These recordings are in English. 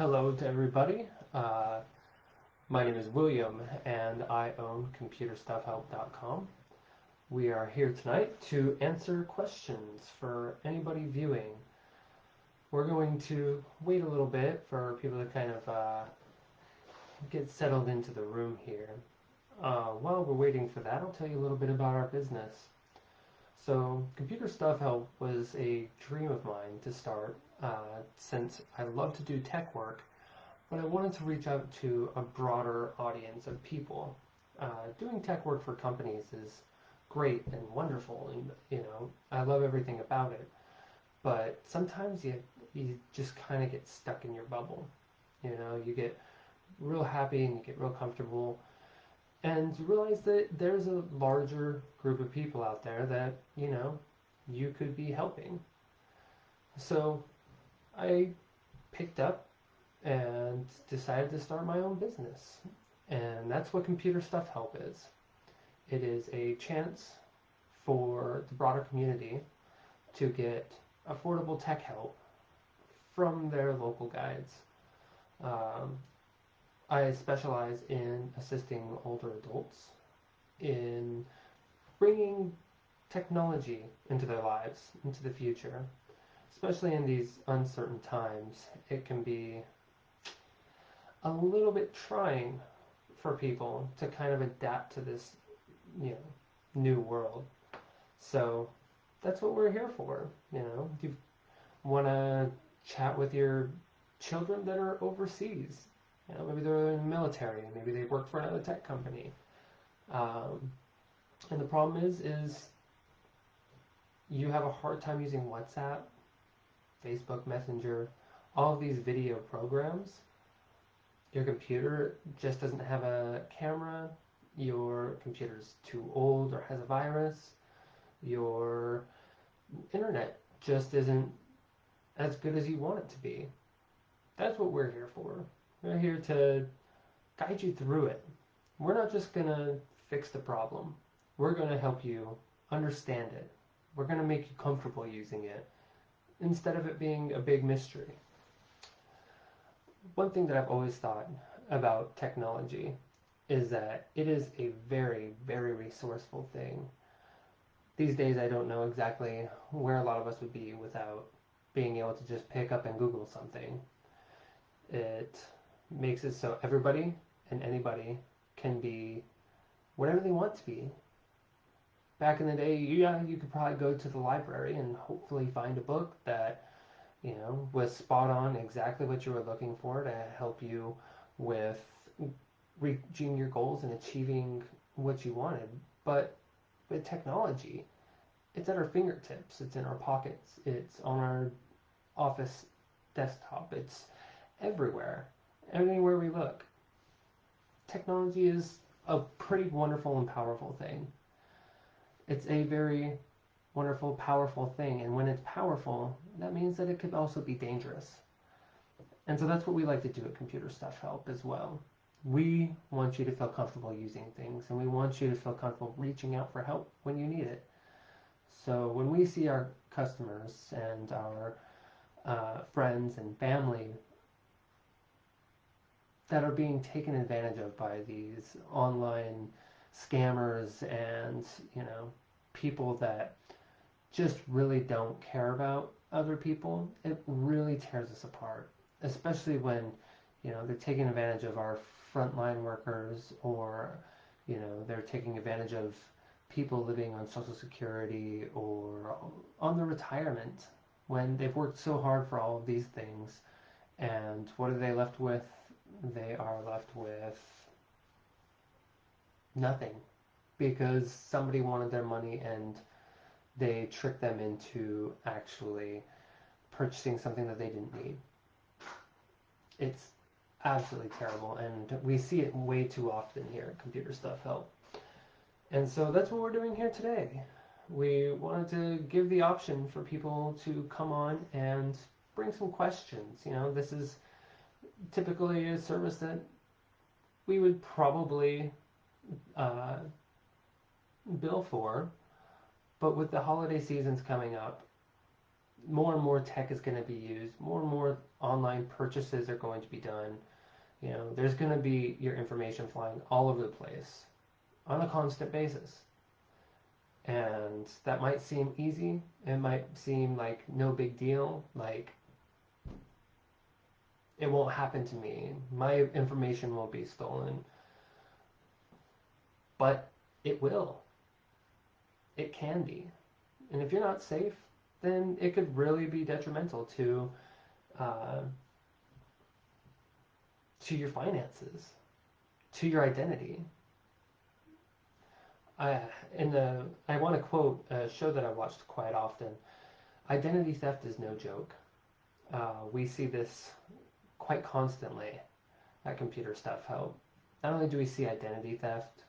Hello to everybody. My name is William and I own computerstuffhelp.com. We are here tonight to answer questions for anybody viewing. We're going to wait a little bit for people to kind of get settled into the room here. While we're waiting for that, I'll tell you a little bit about our business. So, Computer Stuff Help was a dream of mine to start since I love to do tech work, but I wanted to reach out to a broader audience of people. Doing tech work for companies is great and wonderful, and I love everything about it. But sometimes you just kind of get stuck in your bubble. You get real happy and you get real comfortable, and you realize that there's a larger group of people out there that you could be helping. So I picked up and decided to start my own business. And that's what Computer Stuff Help is. It is a chance for the broader community to get affordable tech help from their local guides. I specialize in assisting older adults in bringing technology into their lives, into the future. Especially in these uncertain times, it can be a little bit trying for people to kind of adapt to this, new world. So that's what we're here for. If you want to chat with your children that are overseas, maybe they're in the military, maybe they work for another tech company, and the problem is you have a hard time using WhatsApp, Facebook Messenger, all of these video programs. Your computer just doesn't have a camera, your computer's too old or has a virus, your internet just isn't as good as you want it to be. That's what we're here for. We're here to guide you through it. We're not just going to fix the problem. We're going to help you understand it. We're going to make you comfortable using it instead of it being a big mystery. One thing that I've always thought about technology is that it is a very, very resourceful thing. These days I don't know exactly where a lot of us would be without being able to just pick up and Google something. It makes it so everybody and anybody can be whatever they want to be. Back in the day, you could probably go to the library and hopefully find a book that was spot on exactly what you were looking for to help you with reaching your goals and achieving what you wanted. But with technology, it's at our fingertips, it's in our pockets, it's on our office desktop, it's everywhere, anywhere we look. Technology is a pretty wonderful and powerful thing. It's a very wonderful, powerful thing, and when it's powerful, that means that it could also be dangerous. And so that's what we like to do at Computer Stuff Help as well. We want you to feel comfortable using things, and we want you to feel comfortable reaching out for help when you need it. So when we see our customers and our friends and family that are being taken advantage of by these online scammers and people that just really don't care about other people, it really tears us apart. Especially when they're taking advantage of our frontline workers, or they're taking advantage of people living on Social Security or on their retirement when they've worked so hard for all of these things. And what are they left with? They are left with nothing because somebody wanted their money and they tricked them into actually purchasing something that they didn't need. It's absolutely terrible, and we see it way too often here at Computer Stuff Help. And so that's what we're doing here today. We wanted to give the option for people to come on and bring some questions. This is typically a service that we would probably bill for, but with the holiday seasons coming up, more and more tech is going to be used. More and more online purchases are going to be done. There's going to be your information flying all over the place on a constant basis. And that might seem easy. It might seem like no big deal. Like, it won't happen to me. My information won't be stolen. But it will. It can be. And if you're not safe, then it could really be detrimental to your finances, to your identity. I want to quote a show that I watched quite often. Identity theft is no joke. We see this quite constantly at Computer Stuff Help. Not only do we see identity theft,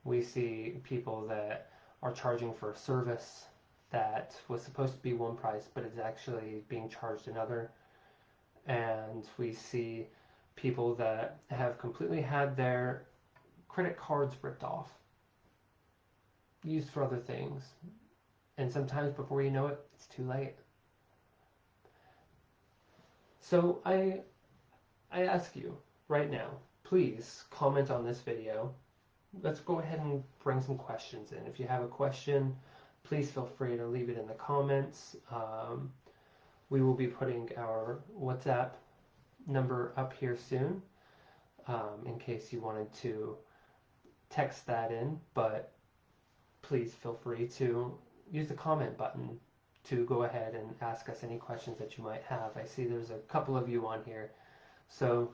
we see people that are charging for a service that was supposed to be one price, but is actually being charged another. And we see people that have completely had their credit cards ripped off, used for other things. And sometimes before you know it, it's too late. So I ask you right now, please comment on this video. Let's go ahead and bring some questions in. If you have a question, please feel free to leave it in the comments. We will be putting our WhatsApp number up here soon, in case you wanted to text that in, but please feel free to use the comment button to go ahead and ask us any questions that you might have. I see there's a couple of you on here. So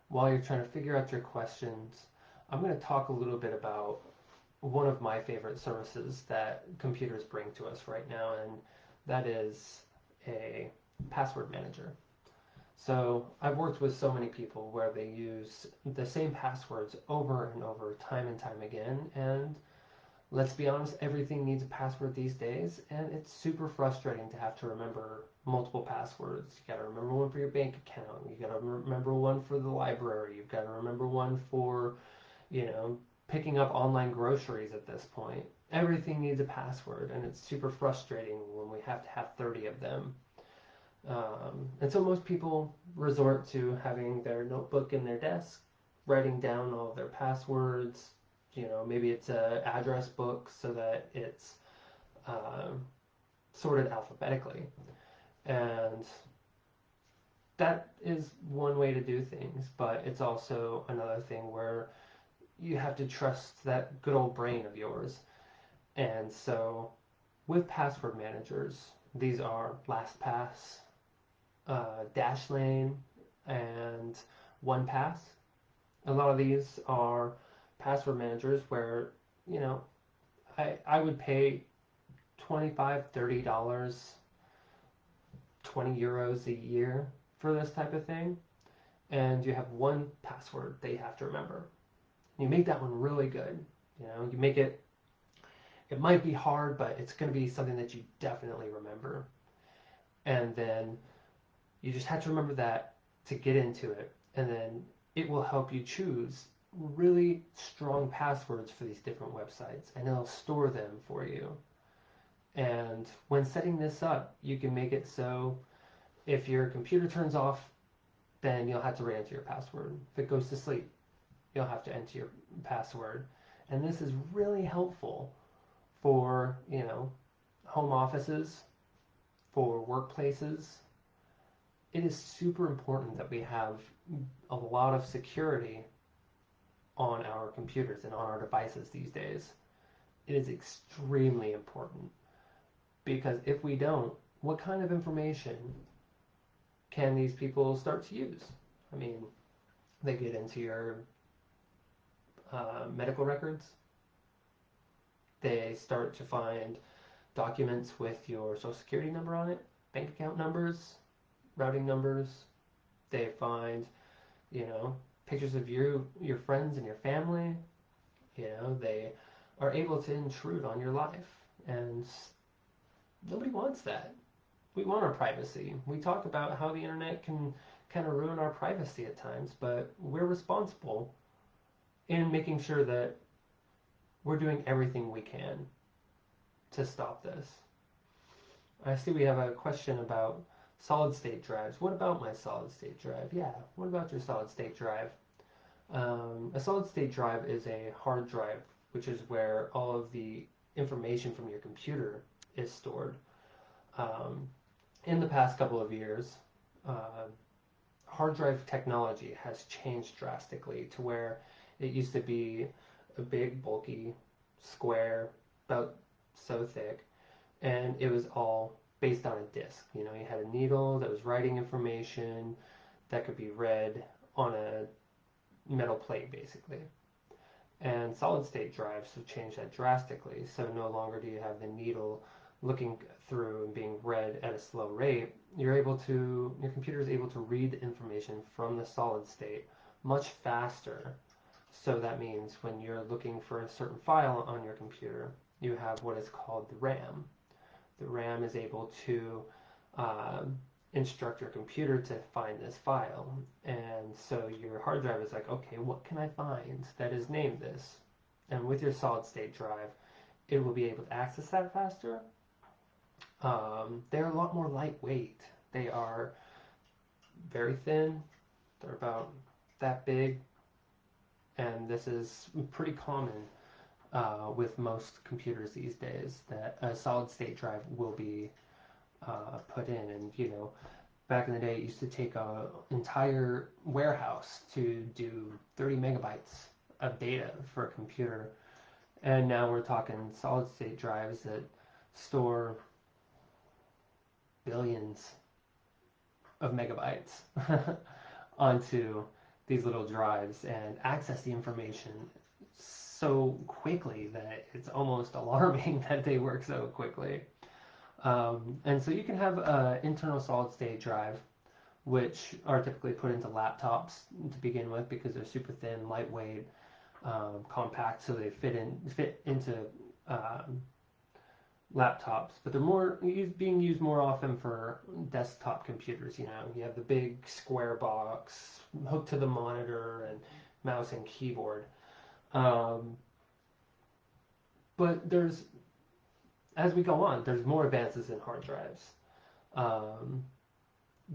while you're trying to figure out your questions, I'm going to talk a little bit about one of my favorite services that computers bring to us right now, and that is a password manager. So I've worked with so many people where they use the same passwords over and over, time and time again, and let's be honest, everything needs a password these days, and it's super frustrating to have to remember multiple passwords. You gotta remember one for your bank account, you gotta remember one for the library, you've gotta remember one for, picking up online groceries at this point. Everything needs a password, and it's super frustrating when we have to have 30 of them. And so most people resort to having their notebook in their desk, writing down all of their passwords. Maybe it's an address book so that it's sorted alphabetically. And that is one way to do things, but it's also another thing where you have to trust that good old brain of yours. And so with password managers, these are LastPass, Dashlane, and OnePass. A lot of these are password managers where, I would pay $25, $30, 20 euros a year for this type of thing. And you have one password that you have to remember. You make that one really good. You make it might be hard, but it's going to be something that you definitely remember. And then you just have to remember that to get into it. And then it will help you choose really strong passwords for these different websites, and it'll store them for you. And when setting this up, you can make it so if your computer turns off, then you'll have to re-enter your password. If it goes to sleep, you'll have to enter your password. And this is really helpful for, home offices, for workplaces. It is super important that we have a lot of security on our computers and on our devices these days. It is extremely important, because if we don't, what kind of information can these people start to use? I mean, they get into your medical records. They start to find documents with your social security number on it, bank account numbers, routing numbers. They find, pictures of your friends and your family. They are able to intrude on your life, and nobody wants that. We want our privacy. We talk about how the internet can kind of ruin our privacy at times, but we're responsible in making sure that we're doing everything we can to stop this. I see we have a question about solid state drives. What about my solid state drive? Yeah, what about your solid state drive? A solid state drive is a hard drive, which is where all of the information from your computer is stored. Um, in the past couple of years, uh, hard drive technology has changed drastically to where it used to be a big, bulky square, about so thick, and it was all based on a disk. You know, you had a needle that was writing information that could be read on a metal plate, basically. And solid state drives have changed that drastically. So no longer do you have the needle looking through and being read at a slow rate. Your computer is able to read the information from the solid state much faster. So that means when you're looking for a certain file on your computer, you have what is called the RAM. The RAM is able to instruct your computer to find this file. And so your hard drive is like, okay, what can I find that is named this? And with your solid state drive, it will be able to access that faster. They're a lot more lightweight. They are very thin. They're about that big. And this is pretty common with most computers these days, that a solid state drive will be put in. And you know, back in the day, it used to take an entire warehouse to do 30 megabytes of data for a computer, and now we're talking solid state drives that store billions of megabytes onto these little drives and access the information so quickly that it's almost alarming that they work so quickly. And so you can have an internal solid state drive, which are typically put into laptops to begin with because they're super thin, lightweight, compact, so they fit into laptops. But they're being used more often for desktop computers. You know, you have the big square box hooked to the monitor and mouse and keyboard. But as we go on, there's more advances in hard drives. Um,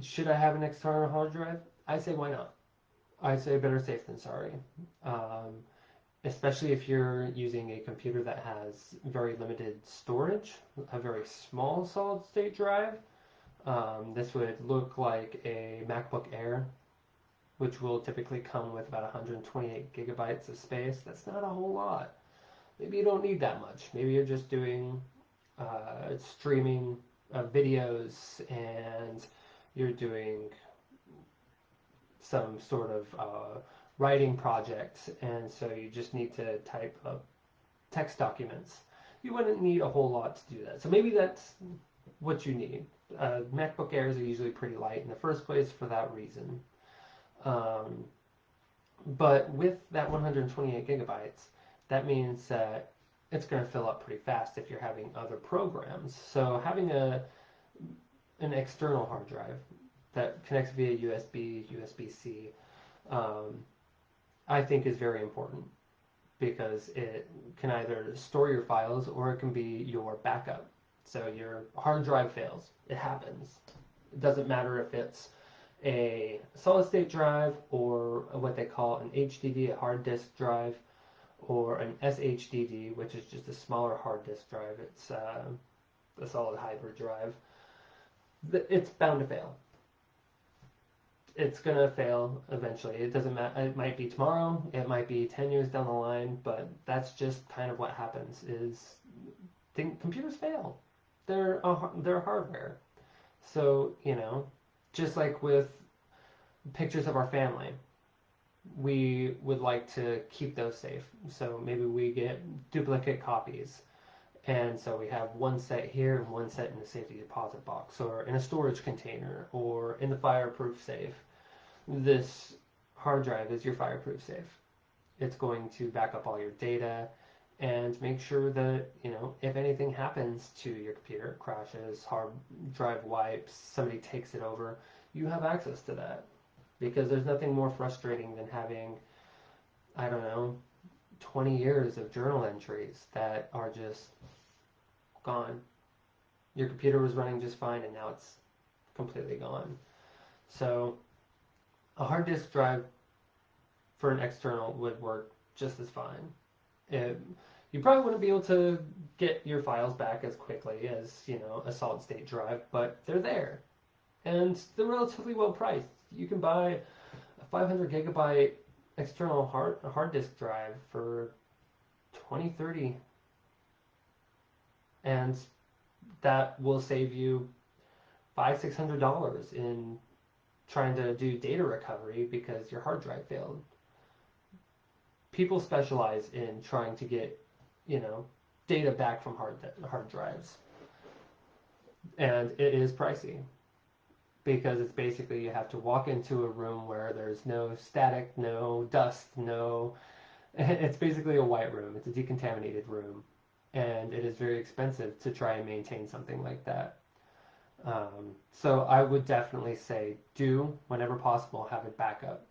should I have an external hard drive? I say why not? I say better safe than sorry. Um, Especially if you're using a computer that has very limited storage, a very small solid state drive. This would look like a MacBook Air, which will typically come with about 128 gigabytes of space. That's not a whole lot. Maybe you don't need that much. Maybe you're just doing streaming videos, and you're doing some sort of writing project, and so you just need to type up text documents. You wouldn't need a whole lot to do that. So maybe that's what you need. MacBook Airs are usually pretty light in the first place for that reason. But with that 128 gigabytes, that means that it's going to fill up pretty fast if you're having other programs. So having an external hard drive that connects via USB, USB-C, I think is very important because it can either store your files or it can be your backup. So your hard drive fails. It happens. It doesn't matter if it's a solid state drive or what they call an HDD, a hard disk drive, or an SHDD, which is just a smaller hard disk drive. It's a solid hybrid drive. It's bound to fail. It's gonna fail eventually. It doesn't matter. It might be tomorrow. It might be 10 years down the line. But that's just kind of what happens. Computers fail. They're hardware. So you know, just like with pictures of our family, we would like to keep those safe. So maybe we get duplicate copies. And so we have one set here and one set in the safety deposit box, or in a storage container, or in the fireproof safe. This hard drive is your fireproof safe. It's going to back up all your data and make sure that, you know, if anything happens to your computer, crashes, hard drive wipes, somebody takes it over, you have access to that. Because there's nothing more frustrating than having, I don't know, 20 years of journal entries that are just gone. Your computer was running just fine, and now it's completely gone. So a hard disk drive for an external would work just as fine. You probably wouldn't be able to get your files back as quickly as, a solid state drive, but they're there. And they're relatively well priced. You can buy a 500 gigabyte external hard disk drive for 20, 30, and that will save you $500-$600 in trying to do data recovery because your hard drive failed. People specialize in trying to get, data back from hard drives, and it is pricey because it's basically you have to walk into a room where there's no static, no dust, no. It's basically a white room. It's a decontaminated room, and it is very expensive to try and maintain something like that. So I would definitely say whenever possible, have a backup.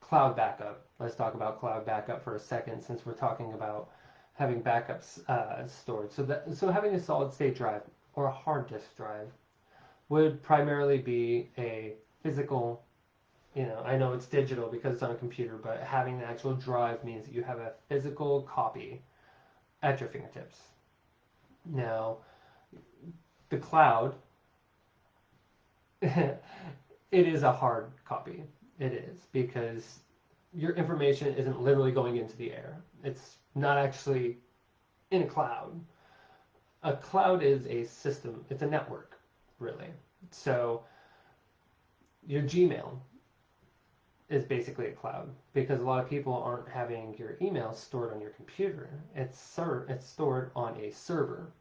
Cloud backup. Let's talk about cloud backup for a second, since we're talking about having backups stored. So having a solid state drive or a hard disk drive would primarily be a physical. I know it's digital because it's on a computer, but having the actual drive means that you have a physical copy at your fingertips. Now, the cloud, it is a hard copy. It is, because your information isn't literally going into the air. It's not actually in a cloud. A cloud is a system. It's a network, really. So your Gmail is basically a cloud, because a lot of people aren't having your email stored on your computer. It's stored on a server.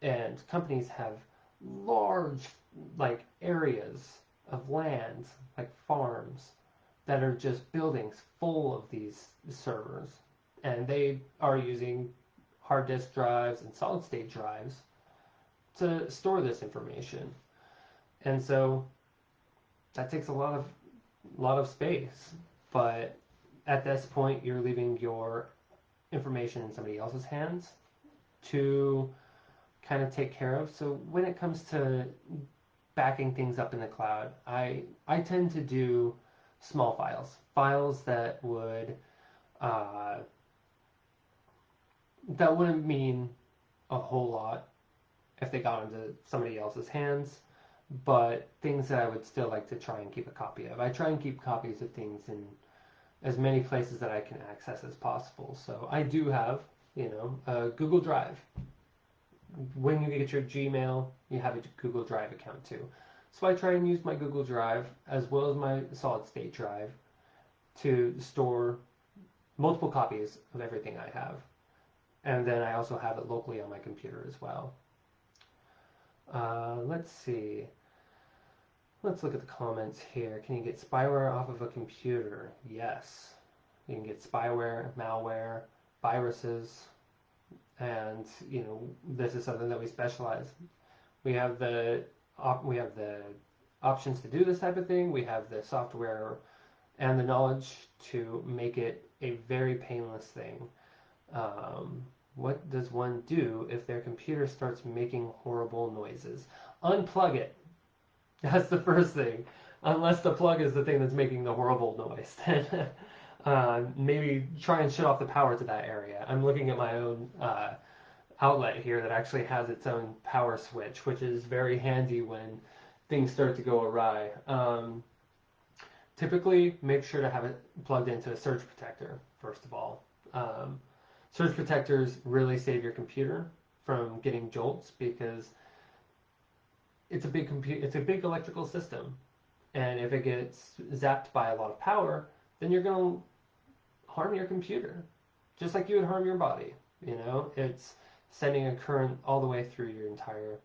And companies have large areas of land, like farms, that are just buildings full of these servers, and they are using hard disk drives and solid state drives to store this information. And so that takes a lot of space, but at this point you're leaving your information in somebody else's hands to kind of take care of. So when it comes to backing things up in the cloud, I tend to do small files that wouldn't mean a whole lot if they got into somebody else's hands, but things that I would still like to try and keep a copy of. I try and keep copies of things in as many places that I can access as possible. So I do have, a Google Drive. When you get your Gmail, you have a Google Drive account too. So I try and use my Google Drive as well as my solid state drive to store multiple copies of everything I have. And then I also have it locally on my computer as well. Let's see. Let's look at the comments here. Can you get spyware off of a computer? Yes. You can get spyware, malware, viruses, and this is something that we specialize. We have the options to do this type of thing. We have the software and the knowledge to make it a very painless thing. What does one do if their computer starts making horrible noises? Unplug it. That's the first thing. Unless the plug is the thing that's making the horrible noise, then maybe try and shut off the power to that area. I'm looking at my own outlet here that actually has its own power switch, which is very handy when things start to go awry. Typically, make sure to have it plugged into a surge protector, first of all. Surge protectors really save your computer from getting jolts, because it's a big electrical system, and if it gets zapped by a lot of power, then you're going to harm your computer, just like you would harm your body. It's sending a current all the way through your entire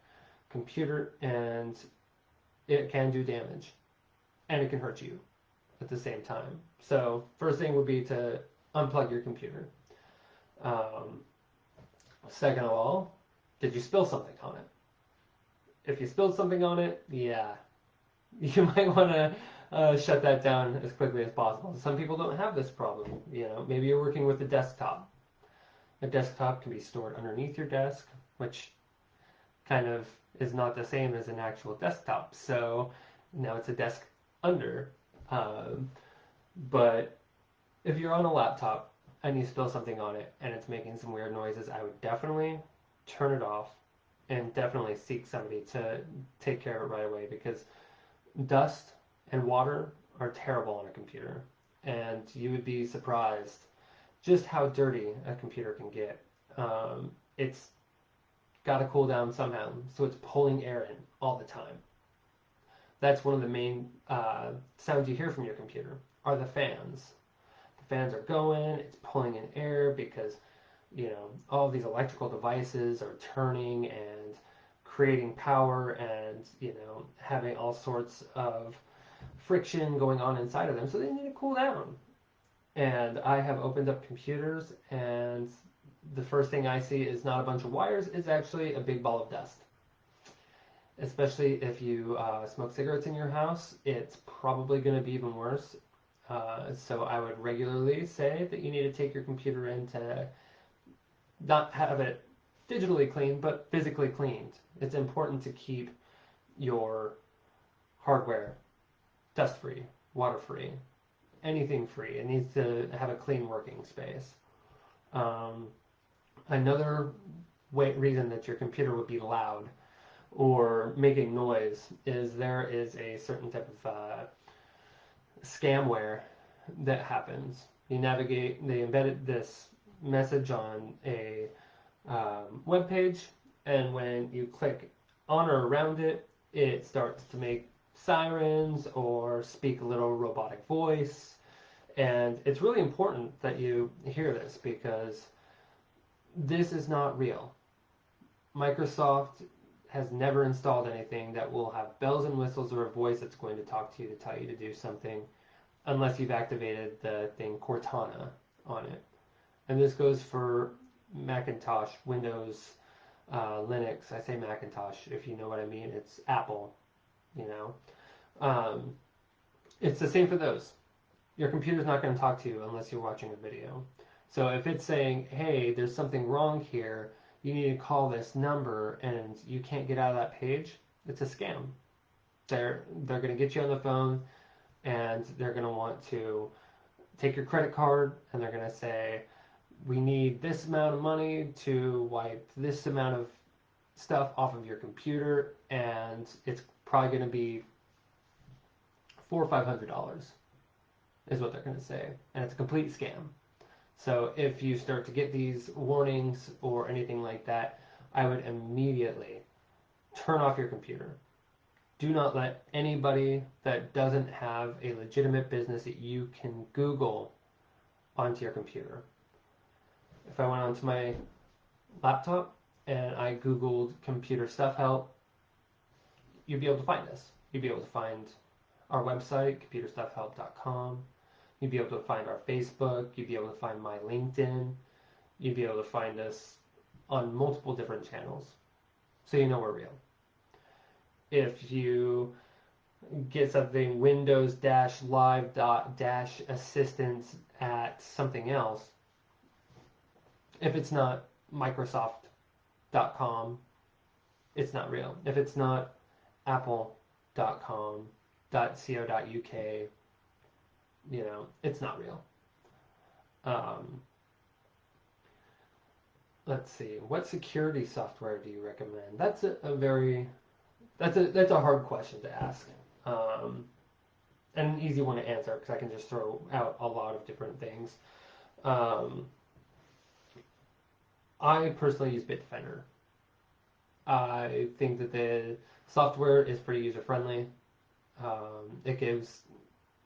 computer, and it can do damage, and it can hurt you at the same time. So first thing would be to unplug your computer. Second of all, did you spill something on it? If you spilled something on it, yeah, you might want to shut that down as quickly as possible. Some people don't have this problem. Maybe you're working with a desktop, A desktop can be stored underneath your desk, which kind of is not the same as an actual desktop. So now it's a desk under. Um, but if you're on a laptop and you spill something on it and it's making some weird noises, I would definitely turn it off and definitely seek somebody to take care of it right away, because dust and water are terrible on a computer. And you would be surprised just how dirty a computer can get. It's got to cool down somehow, so it's pulling air in all the time. That's one of the main sounds you hear from your computer are the fans. The fans are going, it's pulling in air because, all of these electrical devices are turning and creating power and, having all sorts of friction going on inside of them, so they need to cool down. And I have opened up computers, and the first thing I see is not a bunch of wires, it's actually a big ball of dust. Especially if you smoke cigarettes in your house, it's probably going to be even worse. So I would regularly say that you need to take your computer in to not have it digitally cleaned, but physically cleaned. It's important to keep your hardware dust-free, water-free, anything free. It needs to have a clean working space. Another reason that your computer would be loud or making noise is there is a certain type of scamware that happens. They embedded this message on a web page, and when you click on or around it, it starts to make sirens or speak a little robotic voice. And it's really important that you hear this, because this is not real. Microsoft has never installed anything that will have bells and whistles or a voice that's going to talk to you to tell you to do something, unless you've activated the thing Cortana on it. And this goes for Macintosh, Windows, Linux. I say Macintosh, if you know what I mean. It's Apple, It's the same for those. Your computer's not going to talk to you unless you're watching a video. So if it's saying, hey, there's something wrong here, you need to call this number, and you can't get out of that page, it's a scam. They're going to get you on the phone, and they're going to want to take your credit card, and they're going to say, we need this amount of money to wipe this amount of stuff off of your computer, and it's probably going to be $400 or $500 is what they're going to say, and it's a complete scam. So if you start to get these warnings or anything like that, I would immediately turn off your computer. Do not let anybody that doesn't have a legitimate business that you can Google onto your computer. If I went onto my laptop and I Googled computer stuff help, you'd be able to find us. You'd be able to find our website, computerstuffhelp.com. You'd be able to find our Facebook. You'd be able to find my LinkedIn. You'd be able to find us on multiple different channels, so you know we're real. If you get something Windows-live.-assistance at something else, if it's not Microsoft.com, it's not real. If it's not Apple.com, .co.uk, it's not real. Let's see. What security software do you recommend? That's a hard question to ask, and an easy one to answer, because I can just throw out a lot of different things. I personally use Bitdefender. I think that the software is pretty user-friendly. It gives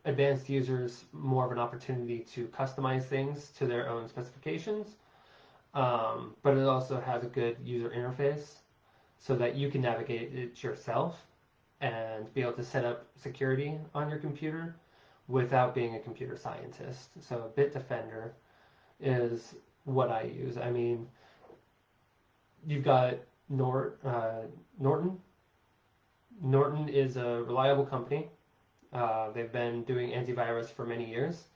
advanced users more of an opportunity to customize things to their own specifications, but it also has a good user interface so that you can navigate it yourself and be able to set up security on your computer without being a computer scientist. So Bitdefender is what I use. I mean, you've got Norton. Norton is a reliable company. They've been doing antivirus for many years.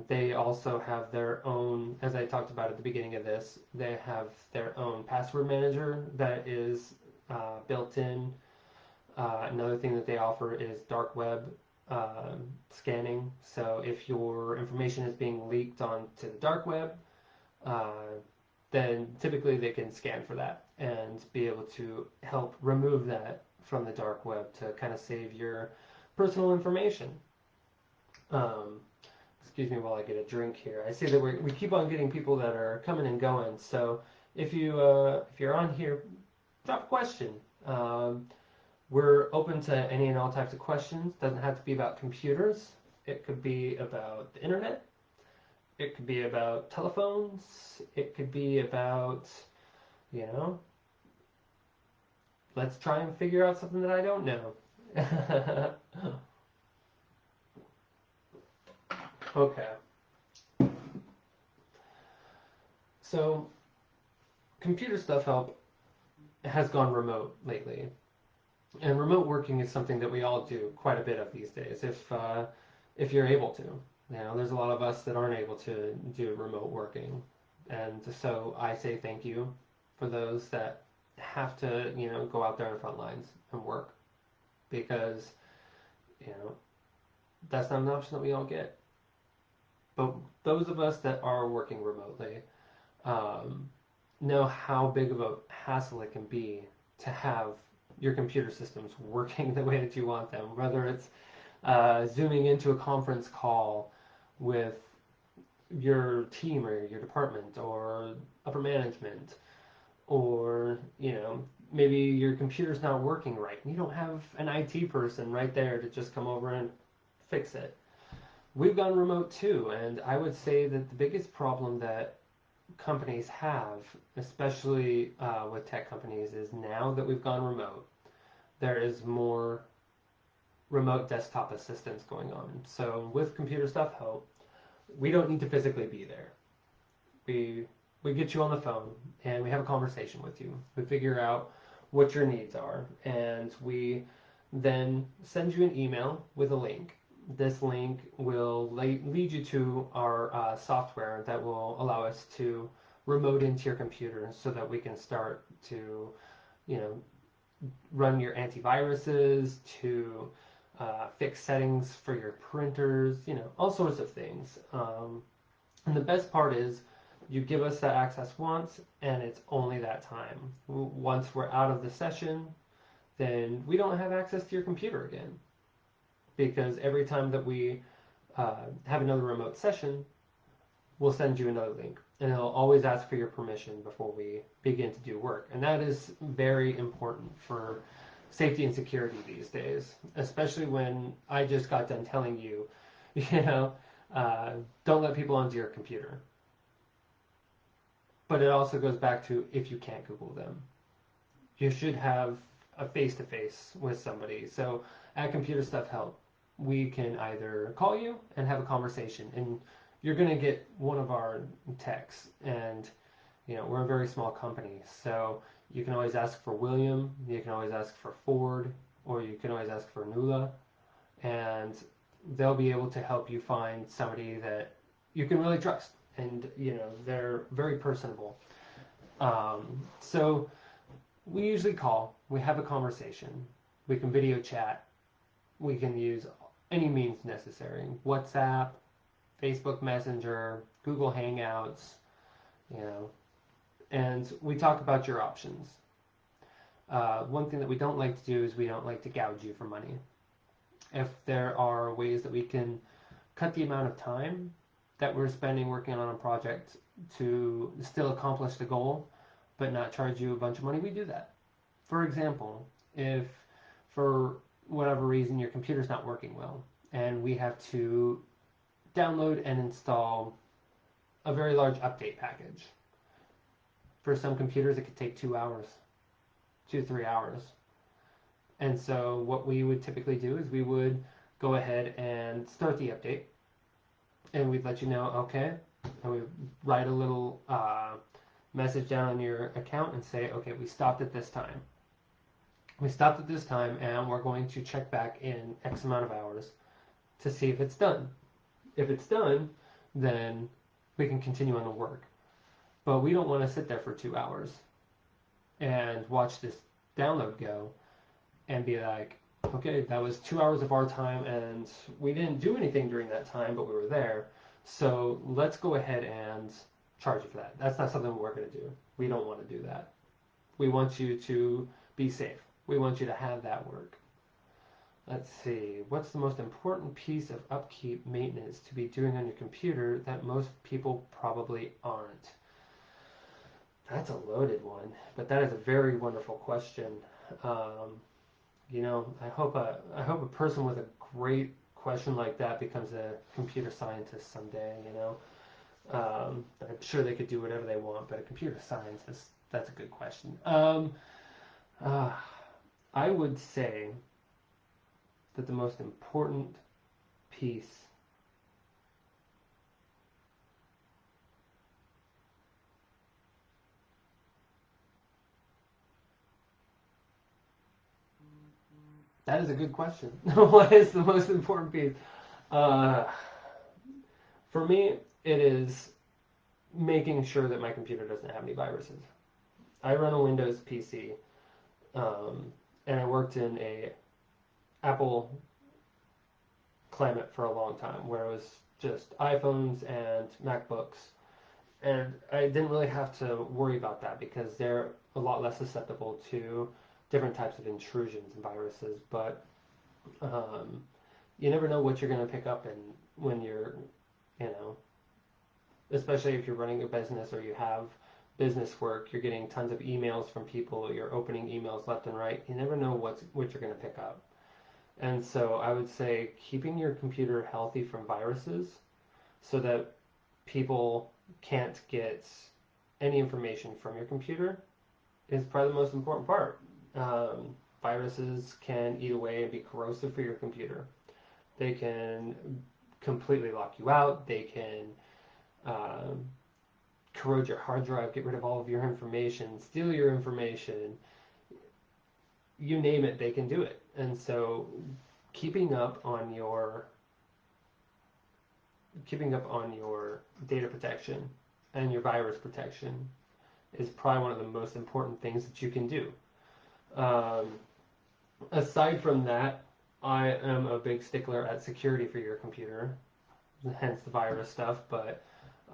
They also have their own, as I talked about at the beginning of this, they have their own password manager that is built in. Another thing that they offer is dark web scanning. So if your information is being leaked onto the dark web, uh, then typically they can scan for that and be able to help remove that from the dark web to kind of save your personal information. Um, Excuse me while I get a drink here. I see that we keep on getting people that are coming and going. So if you're on here, drop a question. We're open to any and all types of questions. Doesn't have to be about computers. It could be about the internet. It could be about telephones. It could be about, you know, let's try and figure out something that I don't know. Okay. So, computer stuff help has gone remote lately. And remote working is something that we all do quite a bit of these days, if you're able to. You know, there's a lot of us that aren't able to do remote working, and so I say thank you for those that have to, you know, go out there on the front lines and work, because, you know, that's not an option that we all get. But those of us that are working remotely um, know how big of a hassle it can be to have your computer systems working the way that you want them, whether it's zooming into a conference call with your team or your department or upper management, or, you know, maybe your computer's not working right and you don't have an IT person right there to just come over and fix it. We've gone remote too, and I would say that the biggest problem that companies have, especially with tech companies, is now that we've gone remote, there is more remote desktop assistance going on. So with computer stuff help, we don't need to physically be there. We get you on the phone and we have a conversation with you. We figure out what your needs are, and we then send you an email with a link. This link will lead you to our software that will allow us to remote into your computer so that we can start to, you know, run your antiviruses, to fix settings for your printers, you know, all sorts of things. And the best part is you give us that access once, and it's only that time. Once we're out of the session, then we don't have access to your computer again. Because every time that we have another remote session, we'll send you another link. And it'll always ask for your permission before we begin to do work. And that is very important for safety and security these days, especially when I just got done telling you, you know, don't let people onto your computer. But it also goes back to, if you can't Google them, you should have a face-to-face with somebody. So at Computer Stuff Help, we can either call you and have a conversation, and you're going to get one of our techs. And, you know, we're a very small company, so you can always ask for William, you can always ask for Ford, or you can always ask for Nuala, and they'll be able to help you find somebody that you can really trust. And, you know, they're very personable. So we usually call, we have a conversation, we can video chat, we can use any means necessary. WhatsApp, Facebook Messenger, Google Hangouts, you know, and we talk about your options. One thing that we don't like to do is we don't like to gouge you for money. If there are ways that we can cut the amount of time that we're spending working on a project to still accomplish the goal, but not charge you a bunch of money, we do that. For example, if for whatever reason your computer's not working well, and we have to download and install a very large update package. For some computers, it could take 2 hours, 2-3 hours. And so what we would typically do is we would go ahead and start the update, and we'd let you know, okay, and we write a little message down on your account and say, okay, we stopped at this time. We stopped at this time, and we're going to check back in X amount of hours to see if it's done. If it's done, then we can continue on the work. But we don't want to sit there for 2 hours and watch this download go and be like, okay, that was 2 hours of our time and we didn't do anything during that time, but we were there. So let's go ahead and charge you for that. That's not something we're going to do. We don't want to do that. We want you to be safe. We want you to have that work. Let's see. What's the most important piece of upkeep maintenance to be doing on your computer that most people probably aren't? That's a loaded one, but that is a very wonderful question. I hope a person with a great question like that becomes a computer scientist someday. I'm sure they could do whatever they want, but a computer scientist, that's a good question. I would say that the most important piece that is a good question. What is the most important piece? Uh, for me, it is making sure that my computer doesn't have any viruses. I run a Windows PC, and I worked in a Apple climate for a long time, where it was just iPhones and MacBooks, and I didn't really have to worry about that because they're a lot less susceptible to different types of intrusions and viruses. But you never know what you're going to pick up in when you're, you know, especially if you're running a business or you have business work, you're getting tons of emails from people, you're opening emails left and right. You never know what you're going to pick up. And so I would say keeping your computer healthy from viruses so that people can't get any information from your computer is probably the most important part. Viruses can eat away and be corrosive for your computer. They can completely lock you out. They can corrode your hard drive, get rid of all of your information, steal your information. You name it, they can do it. And so keeping up on your data protection and your virus protection is probably one of the most important things that you can do. Aside from that, I am a big stickler at security for your computer, hence the virus stuff. But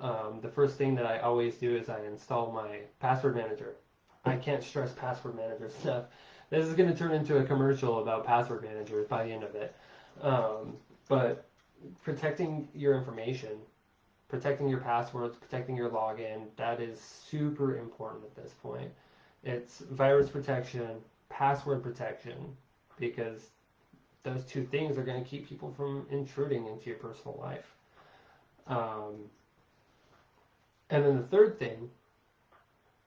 the first thing that I always do is I install my password manager. I can't stress password manager stuff. This is going to turn into a commercial about password managers by the end of it. But protecting your information, protecting your passwords, protecting your login, that is super important at this point. It's virus protection, password protection, because those two things are going to keep people from intruding into your personal life. And then the third thing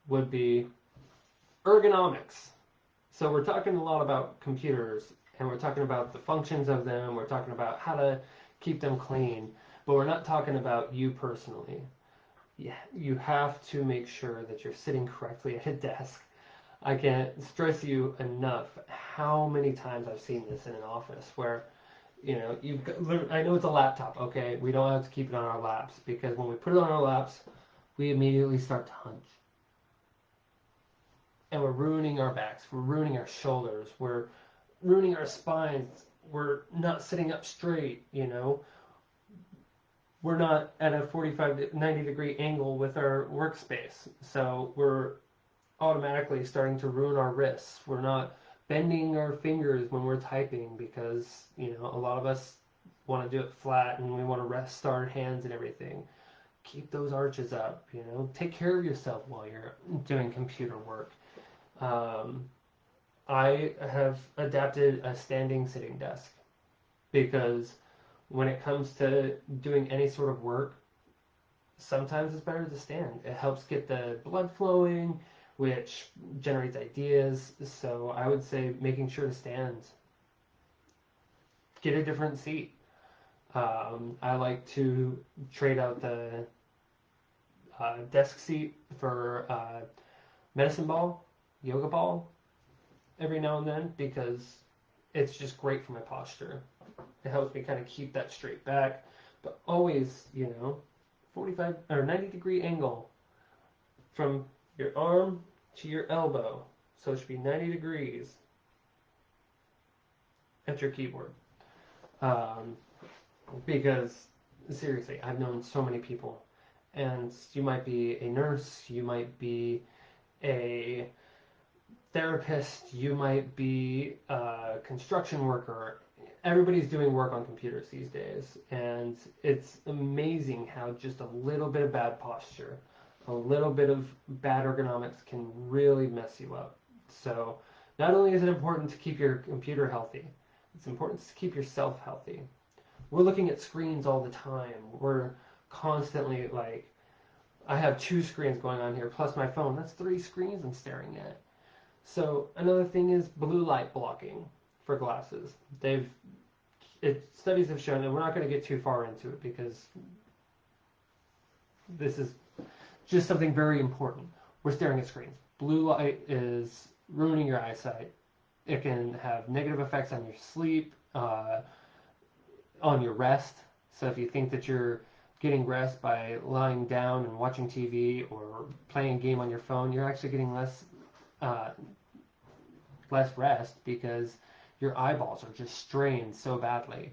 would be ergonomics. So we're talking a lot about computers, and we're talking about the functions of them, we're talking about how to keep them clean, but we're not talking about you personally. Yeah, you have to make sure that you're sitting correctly at a desk. I can't stress you enough how many times I've seen this in an office where, you've got, I know it's a laptop, okay? We don't have to keep it on our laps, because when we put it on our laps, we immediately start to hunch. And we're ruining our backs, we're ruining our shoulders, we're ruining our spines, we're not sitting up straight, We're not at a 45 to 90 degree angle with our workspace. So we're automatically starting to ruin our wrists. We're not bending our fingers when we're typing because, a lot of us want to do it flat and we want to rest our hands and everything. Keep those arches up, Take care of yourself while you're doing computer work. I have adapted a standing sitting desk because when it comes to doing any sort of work, sometimes it's better to stand. It helps get the blood flowing, which generates ideas. So I would say making sure to stand. Get a different seat. I like to trade out the desk seat for medicine ball, yoga ball, every now and then, because it's just great for my posture. It helps me kind of keep that straight back, but always, 45 or 90-degree angle from your arm to your elbow. So it should be 90 degrees at your keyboard. Because seriously, I've known so many people, and you might be a nurse, you might be a therapist, you might be a construction worker. Everybody's doing work on computers these days, and it's amazing how just a little bit of bad posture, a little bit of bad ergonomics can really mess you up. So not only is it important to keep your computer healthy, it's important to keep yourself healthy. We're looking at screens all the time. We're constantly I have 2 screens going on here, plus my phone. That's 3 screens I'm staring at. So another thing is blue light blocking for glasses. Studies have shown, and we're not going to get too far into it because this is just something very important. We're staring at screens. Blue light is ruining your eyesight. It can have negative effects on your sleep, on your rest. So if you think that you're getting rest by lying down and watching TV or playing a game on your phone, you're actually getting less rest because your eyeballs are just strained so badly.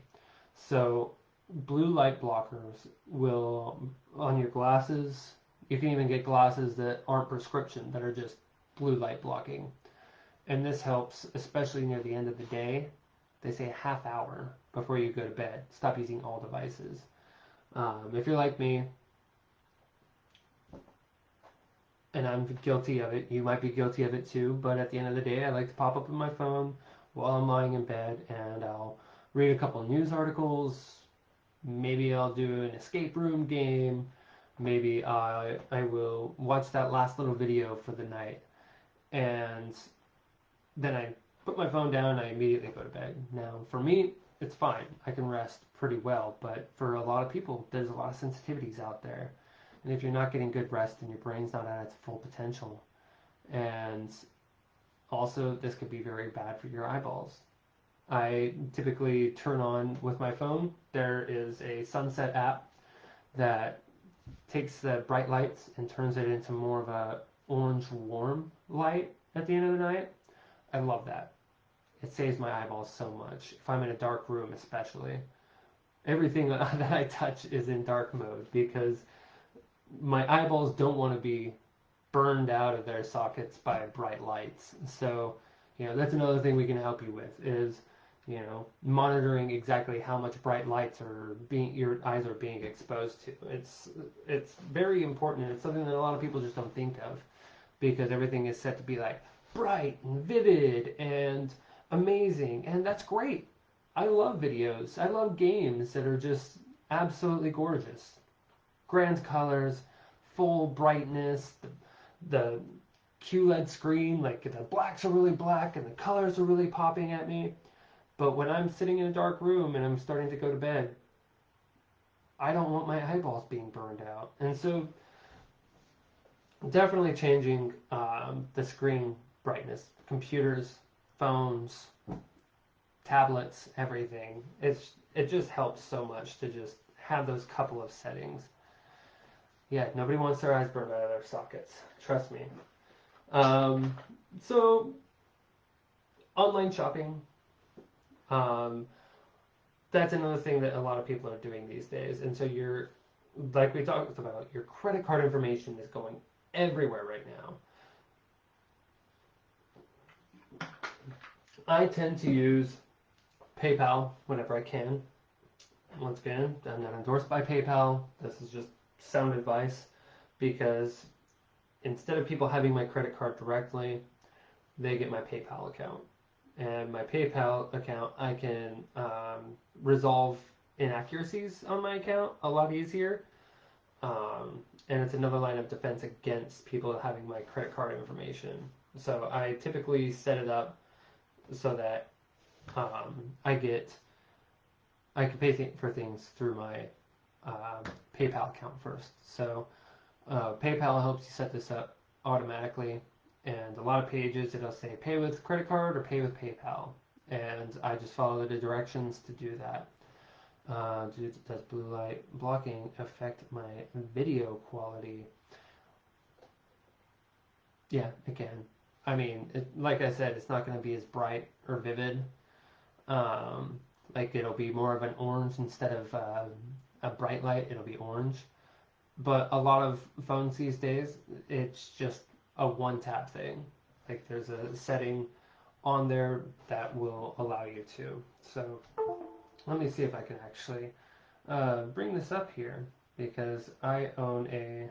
So blue light blockers will, on your glasses, you can even get glasses that aren't prescription, that are just blue light blocking. And this helps, especially near the end of the day. They say a half hour before you go to bed. Stop using all devices. If you're like me, and I'm guilty of it, you might be guilty of it too, but at the end of the day, I like to pop up my phone while I'm lying in bed, and I'll read a couple news articles. Maybe I'll do an escape room game. Maybe I will watch that last little video for the night. And then I put my phone down and I immediately go to bed. Now, for me, it's fine. I can rest pretty well, but for a lot of people, there's a lot of sensitivities out there. And if you're not getting good rest, then your brain's not at its full potential. And also, this could be very bad for your eyeballs. I typically turn on with my phone. There is a sunset app that takes the bright lights and turns it into more of a orange warm light at the end of the night. I love that. It saves my eyeballs so much. If I'm in a dark room especially. Everything that I touch is in dark mode because my eyeballs don't want to be burned out of their sockets by bright lights. So, that's another thing we can help you with is, monitoring exactly how much bright lights your eyes are being exposed to. It's very important, and it's something that a lot of people just don't think of because everything is set to be like bright and vivid and amazing, and that's great. I love videos. I love games that are just absolutely gorgeous. Grand colors, full brightness, the QLED screen, the blacks are really black and the colors are really popping at me. But when I'm sitting in a dark room and I'm starting to go to bed, I don't want my eyeballs being burned out. And so definitely changing the screen brightness, computers, phones, tablets, everything. It just helps so much to just have those couple of settings. Yeah, nobody wants their eyes burned out of their sockets. Trust me. So, online shopping. That's another thing that a lot of people are doing these days. And so like we talked about, your credit card information is going everywhere right now. I tend to use PayPal whenever I can. Once again, I'm not endorsed by PayPal. This is just sound advice because instead of people having my credit card directly, they get my PayPal account. And my PayPal account, I can resolve inaccuracies on my account a lot easier. And it's another line of defense against people having my credit card information. So I typically set it up so that I can pay for things through my PayPal account first. So PayPal helps you set this up automatically. And a lot of pages, it'll say pay with credit card or pay with PayPal. And I just follow the directions to do that. Does blue light blocking affect my video quality? Yeah, it can. I mean, like I said, it's not going to be as bright or vivid. Um, like it'll be more of an orange instead of a bright light. It'll be orange. But a lot of phones these days, it's just a one tap thing. Like there's a setting on there that will allow you to. So let me see if I can actually bring this up here because I own a.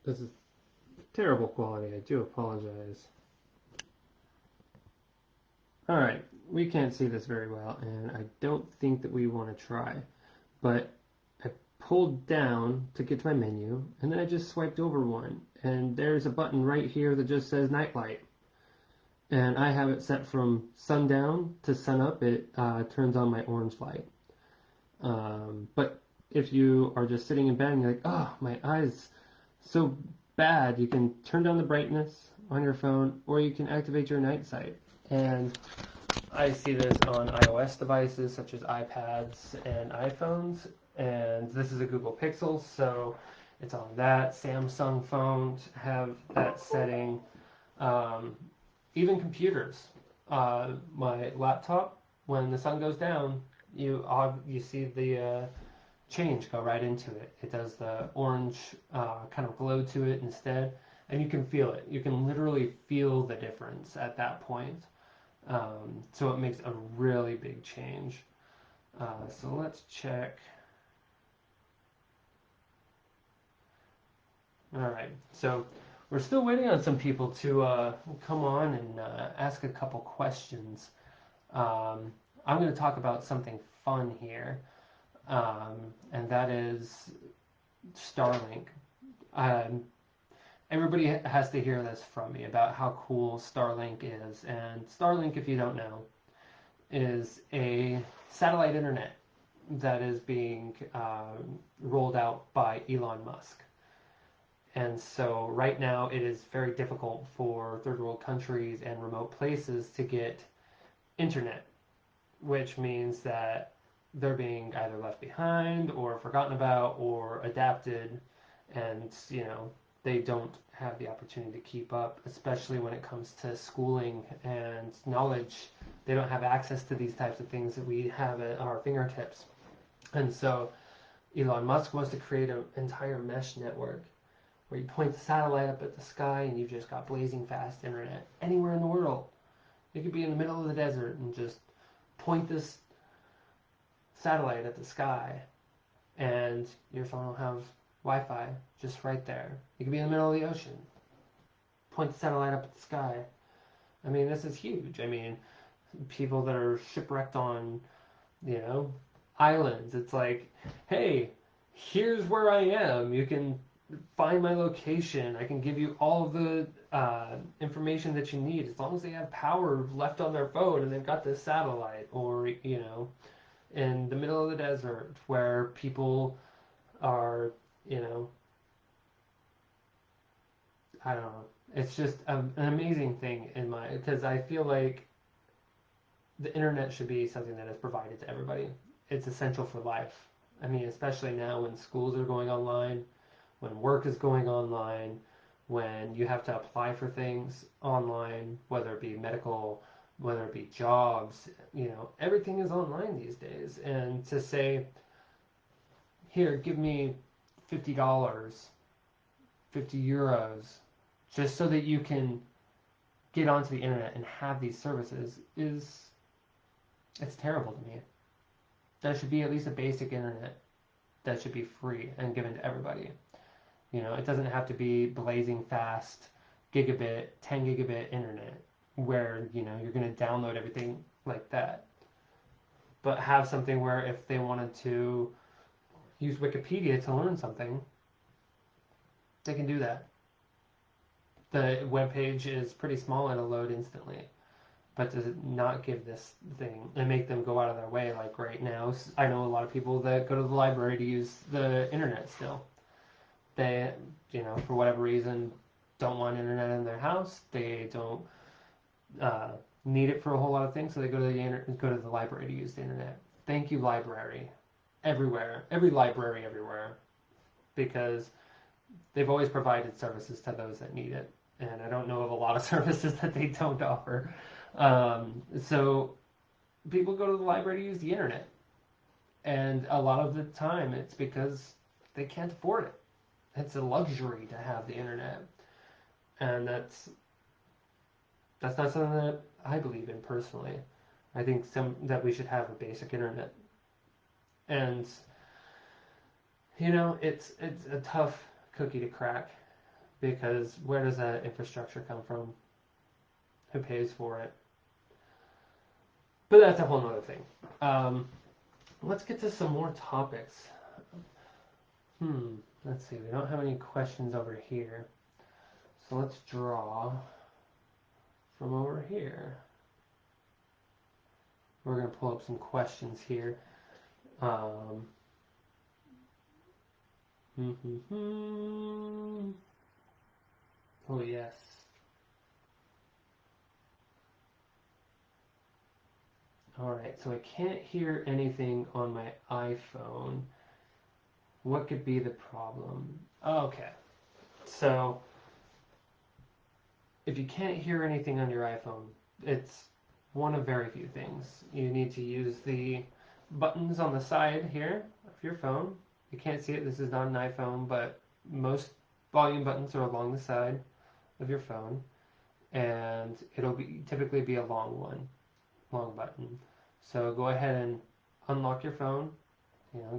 This is terrible quality. I do apologize. All right, we can't see this very well, and I don't think that we want to try. But I pulled down to get to my menu, and then I just swiped over one, and there's a button right here that just says nightlight. And I have it set from sundown to sunup. It turns on my orange light. But if you are just sitting in bed and you're like, oh, my eyes so bad, you can turn down the brightness on your phone, or you can activate your night sight. And I see this on iOS devices such as iPads and iPhones, and this is a Google Pixel, so it's on that. Samsung phones have that setting. Um, Even computers. My laptop, when the sun goes down, you see the change go right into it. It does the orange kind of glow to it instead, and you can feel it. You can literally feel the difference at that point. So it makes a really big change. So let's check. All right. So we're still waiting on some people to come on and ask a couple questions. I'm going to talk about something fun here, and that is Starlink. Um, Everybody has to hear this from me about how cool Starlink is. And Starlink, if you don't know, is a satellite internet that is being rolled out by Elon Musk. And so right now it is very difficult for third world countries and remote places to get internet, which means that they're being either left behind or forgotten about or adapted, and they don't have the opportunity to keep up, especially when it comes to schooling and knowledge. They don't have access to these types of things that we have at our fingertips. And so Elon Musk wants to create an entire mesh network where you point the satellite up at the sky and you've just got blazing fast internet anywhere in the world. You could be in the middle of the desert and just point this satellite at the sky and your phone will have Wi-Fi just right there. You could be in the middle of the ocean. Point the satellite up at the sky. I mean, this is huge. I mean, people that are shipwrecked on, you know, islands. It's like, hey, here's where I am. You can find my location. I can give you all of the information that you need as long as they have power left on their phone and they've got this satellite, or in the middle of the desert where people are, you know, I don't know. It's just an amazing thing because I feel like the internet should be something that is provided to everybody. It's essential for life. I mean, especially now when schools are going online, when work is going online, when you have to apply for things online, whether it be medical, whether it be jobs, everything is online these days. And to say, here, give me $50, €50, just so that you can get onto the internet and have these services it's terrible to me. There should be at least a basic internet that should be free and given to everybody. It doesn't have to be blazing fast gigabit, 10 gigabit internet where, you're going to download everything like that. But have something where if they wanted to use Wikipedia to learn something, they can do that. The web page is pretty small and it'll load instantly. But to not give this thing and make them go out of their way, like right now, I know a lot of people that go to the library to use the internet still. They, for whatever reason, don't want internet in their house. They don't need it for a whole lot of things, so they go to the library to use the internet. Thank you, library, everywhere, every library everywhere, because they've always provided services to those that need it, and I don't know of a lot of services that they don't offer. So people go to the library to use the internet, and a lot of the time it's because they can't afford it. It's a luxury to have the internet, and that's not something that I believe in personally. I think that we should have a basic internet, and it's a tough cookie to crack, because where does that infrastructure come from? Who pays for it? But that's a whole other thing. Let's get to some more topics. Let's see. We don't have any questions over here, so let's draw from over here. We're going to pull up some questions here. Oh, yes. Alright, so I can't hear anything on my iPhone. What could be the problem? Okay, so if you can't hear anything on your iPhone, it's one of very few things. You need to use the buttons on the side here of your phone. You can't see it, this is not an iPhone, but most volume buttons are along the side of your phone, and it'll typically be a long button. So go ahead and unlock your phone,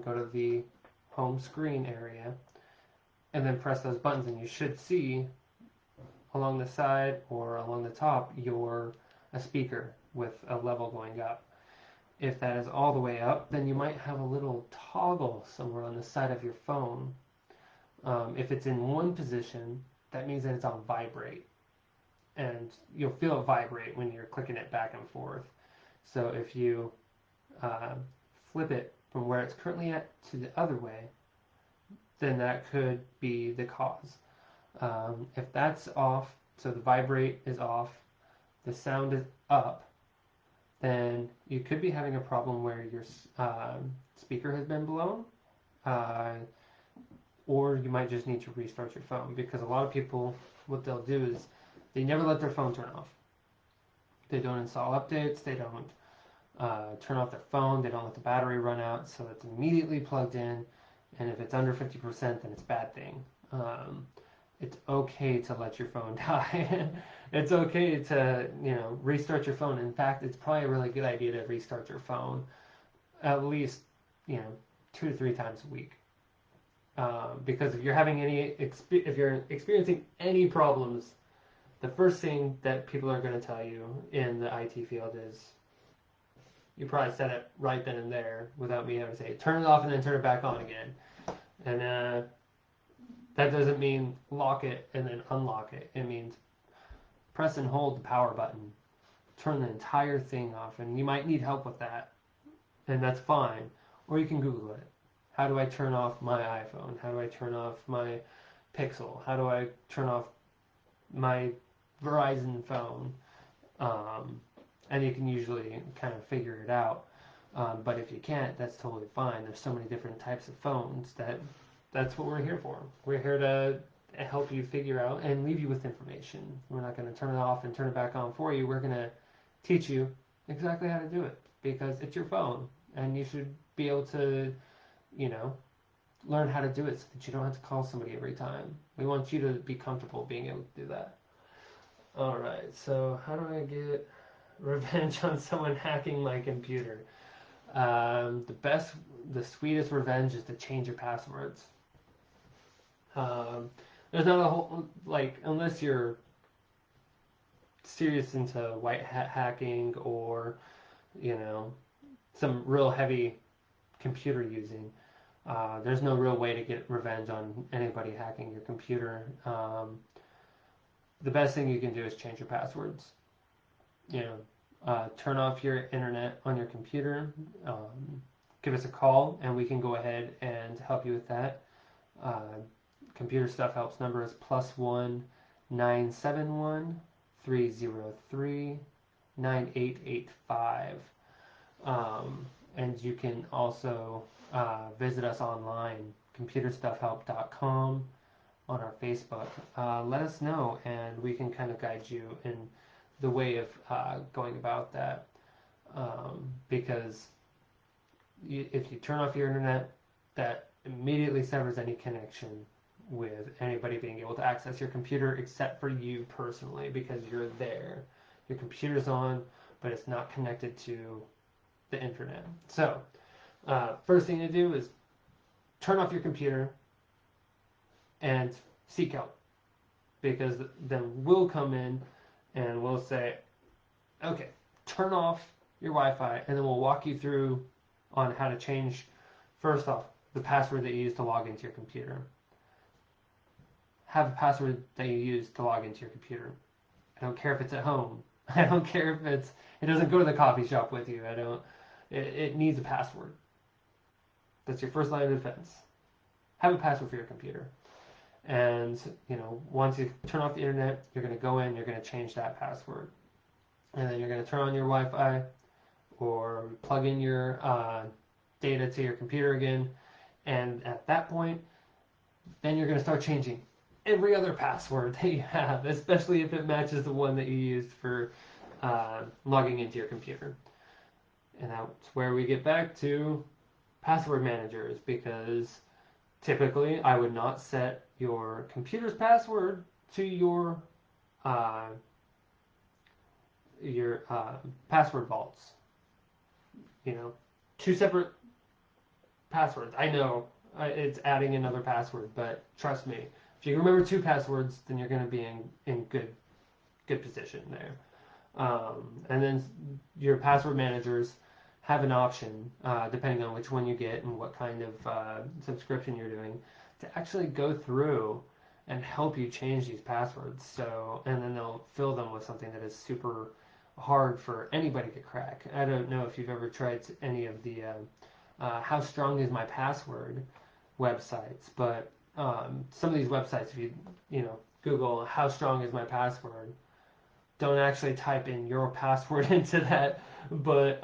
go to the home screen area, and then press those buttons, and you should see along the side or along the top a speaker with a level going up. If that is all the way up, then you might have a little toggle somewhere on the side of your phone. If it's in one position, that means that it's on vibrate, and you'll feel it vibrate when you're clicking it back and forth. So if you flip it from where it's currently at to the other way, then that could be the cause. If that's off, so the vibrate is off, the sound is up, then you could be having a problem where your speaker has been blown, or you might just need to restart your phone, because a lot of people, what they'll do is they never let their phone turn off. They don't install updates, they don't turn off their phone, they don't let the battery run out, so it's immediately plugged in, and if it's under 50%, then it's a bad thing. It's okay to let your phone die. It's okay to, restart your phone. In fact, it's probably a really good idea to restart your phone at least, 2 to 3 times a week. Because if you're experiencing any problems, the first thing that people are going to tell you in the IT field is, you probably said it right then and there without me having to say, turn it off and then turn it back on again. And that doesn't mean lock it and then unlock it. It means press and hold the power button, turn the entire thing off, and you might need help with that, and that's fine. Or you can Google it. How do I turn off my iPhone? How do I turn off my Pixel? How do I turn off my Verizon phone? And you can usually kind of figure it out. But if you can't, that's totally fine. There's so many different types of phones that's what we're here for. We're here to help you figure out and leave you with information. We're not going to turn it off and turn it back on for you. We're going to teach you exactly how to do it, because it's your phone, and you should be able to, learn how to do it so that you don't have to call somebody every time. We want you to be comfortable being able to do that. All right, so how do I get revenge on someone hacking my computer? The sweetest revenge is to change your passwords. There's not a whole, unless you're serious into white hat hacking or, some real heavy computer using, there's no real way to get revenge on anybody hacking your computer. The best thing you can do is change your passwords. Turn off your internet on your computer. Give us a call, and we can go ahead and help you with that. Computer Stuff Help's number is +1 971 303 9885. And you can also visit us online, computerstuffhelp.com, on our Facebook. Let us know, and we can kind of guide you in the way of going about that. Because if you turn off your internet, that immediately severs any connection with anybody being able to access your computer except for you personally, because you're there. Your computer's on, but it's not connected to the internet. So, first thing to do is turn off your computer and seek help, because then we'll come in and we'll say, okay, turn off your Wi-Fi, and then we'll walk you through on how to change, first off, the password that you use to log into your computer. Have a password that you use to log into your computer. I don't care if it's at home. I don't care if it doesn't go to the coffee shop with you. It needs a password. That's your first line of defense. Have a password for your computer. And, once you turn off the internet, you're going to go in, you're going to change that password. And then you're going to turn on your Wi-Fi or plug in your data to your computer again. And at that point, then you're going to start changing every other password that you have, especially if it matches the one that you used for logging into your computer. And that's where we get back to password managers, because typically I would not set your computer's password to your password vaults. Two separate passwords. I know it's adding another password, but trust me, if you remember two passwords, then you're going to be in good position there. And then your password managers have an option, depending on which one you get and what kind of subscription you're doing, to actually go through and help you change these passwords. And then they'll fill them with something that is super hard for anybody to crack. I don't know if you've ever tried any of the How Strong Is My Password websites, but some of these websites, if you Google How Strong Is My Password, don't actually type in your password into that, but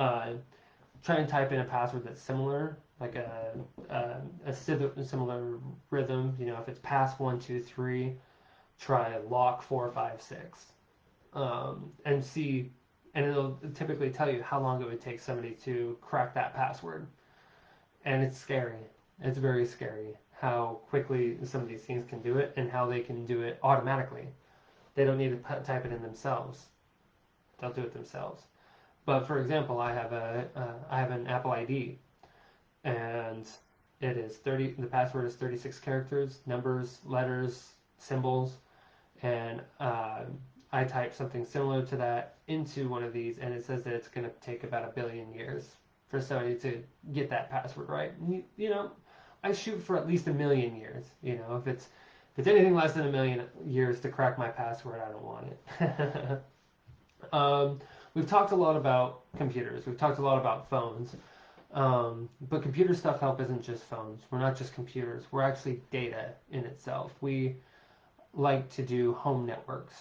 try and type in a password that's similar, like a similar rhythm. If it's pass 1 2 3, try lock 4 5 6, and see, and it'll typically tell you how long it would take somebody to crack that password. And it's scary. It's very scary how quickly some of these things can do it, and how they can do it automatically. They don't need to type it in themselves. They'll do it themselves. But for example, I have an Apple ID, and it is 30. The password is 36 characters, numbers, letters, symbols, and I type something similar to that into one of these, and it says that it's going to take about 1 billion years for somebody to get that password right. I shoot for at least 1 million years. If it's anything less than 1 million years to crack my password, I don't want it. We've talked a lot about computers. We've talked a lot about phones. But Computer Stuff Help isn't just phones. We're not just computers. We're actually data in itself. We like to do home networks.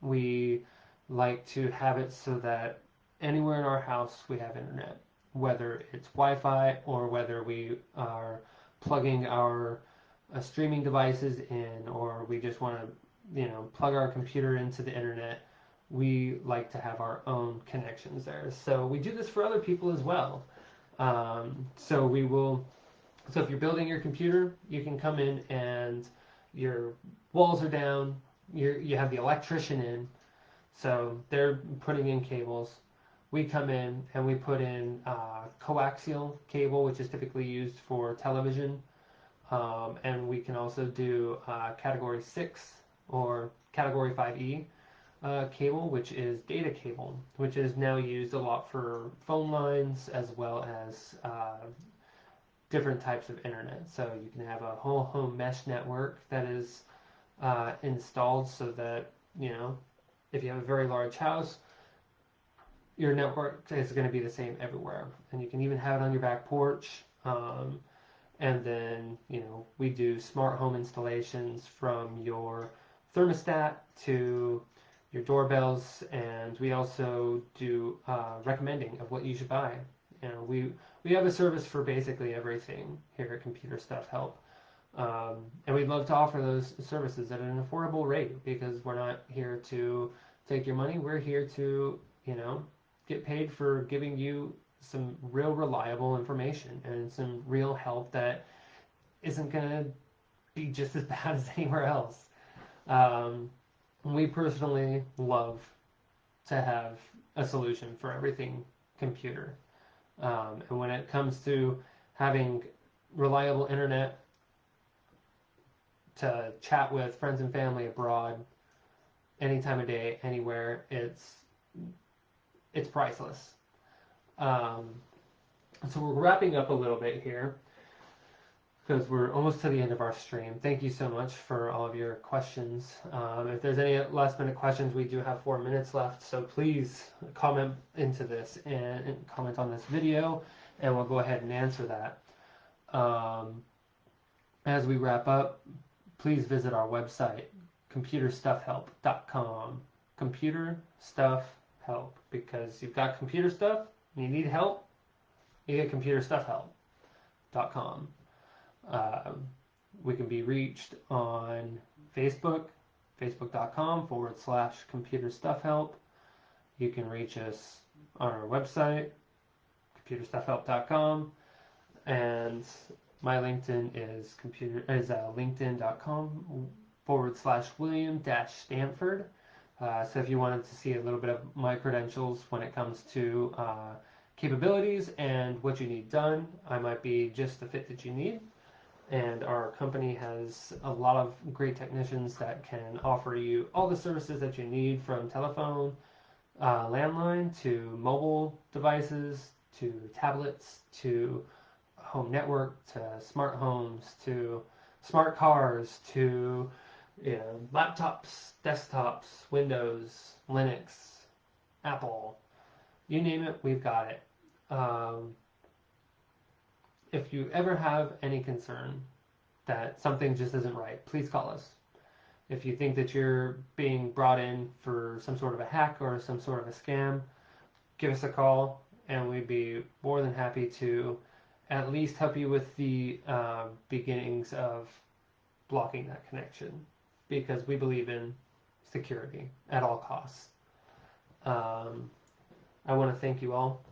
We like to have it so that anywhere in our house we have internet, whether it's Wi-Fi or whether we are plugging our streaming devices in, or we just want to plug our computer into the internet. We like to have our own connections there. So we do this for other people as well. So if you're building your computer, you can come in and your walls are down, you have the electrician in, so they're putting in cables. We come in and we put in coaxial cable, which is typically used for television, and we can also do category 6 or category 5E cable, which is data cable, which is now used a lot for phone lines as well as different types of internet. So you can have a whole home mesh network that is installed so that, if you have a very large house, your network is going to be the same everywhere. And you can even have it on your back porch. And then, we do smart home installations from your thermostat to your doorbells, and we also do recommending of what you should buy. We have a service for basically everything here at Computer Stuff Help. And we'd love to offer those services at an affordable rate, because we're not here to take your money. We're here to, get paid for giving you some real reliable information and some real help that isn't going to be just as bad as anywhere else. We personally love to have a solution for everything computer. And when it comes to having reliable internet to chat with friends and family abroad, any time of day, anywhere, it's priceless. So we're wrapping up a little bit here, because we're almost to the end of our stream. Thank you so much for all of your questions. If there's any last minute questions, we do have 4 minutes left, so please comment into this and comment on this video, and we'll go ahead and answer that. As we wrap up, please visit our website, computerstuffhelp.com. Computer Stuff Help, because you've got computer stuff and you need help, you get computerstuffhelp.com. We can be reached on Facebook, facebook.com/computerstuffhelp. You can reach us on our website, computerstuffhelp.com, and my LinkedIn is linkedin.com/William-Stanford. So if you wanted to see a little bit of my credentials when it comes to capabilities and what you need done, I might be just the fit that you need. And our company has a lot of great technicians that can offer you all the services that you need, from telephone, landline, to mobile devices, to tablets, to home network, to smart homes, to smart cars, to laptops, desktops, Windows, Linux, Apple, you name it, we've got it. If you ever have any concern that something just isn't right, please call us. If you think that you're being brought in for some sort of a hack or some sort of a scam, give us a call, and we'd be more than happy to at least help you with the beginnings of blocking that connection, because we believe in security at all costs. I want to thank you all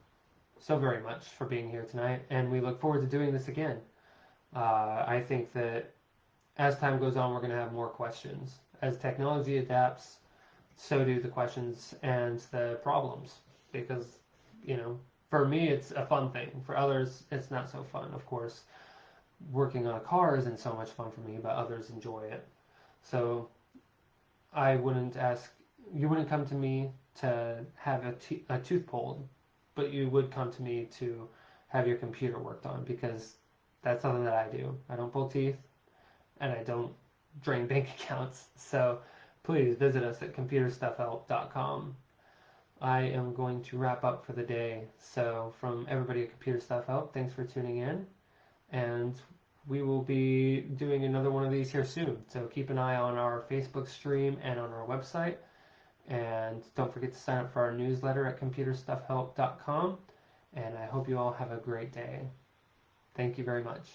so very much for being here tonight, and we look forward to doing this again. I think that as time goes on, we're going to have more questions. As technology adapts, so do the questions and the problems, because, for me, it's a fun thing. For others, it's not so fun. Of course, working on a car isn't so much fun for me, but others enjoy it. So you wouldn't come to me to have a tooth pulled, but you would come to me to have your computer worked on, because that's something that I do. I don't pull teeth, and I don't drain bank accounts. So please visit us at computerstuffhelp.com. I am going to wrap up for the day. So from everybody at Computer Stuff Help, thanks for tuning in, and we will be doing another one of these here soon. So keep an eye on our Facebook stream and on our website. And don't forget to sign up for our newsletter at computerstuffhelp.com. And I hope you all have a great day. Thank you very much.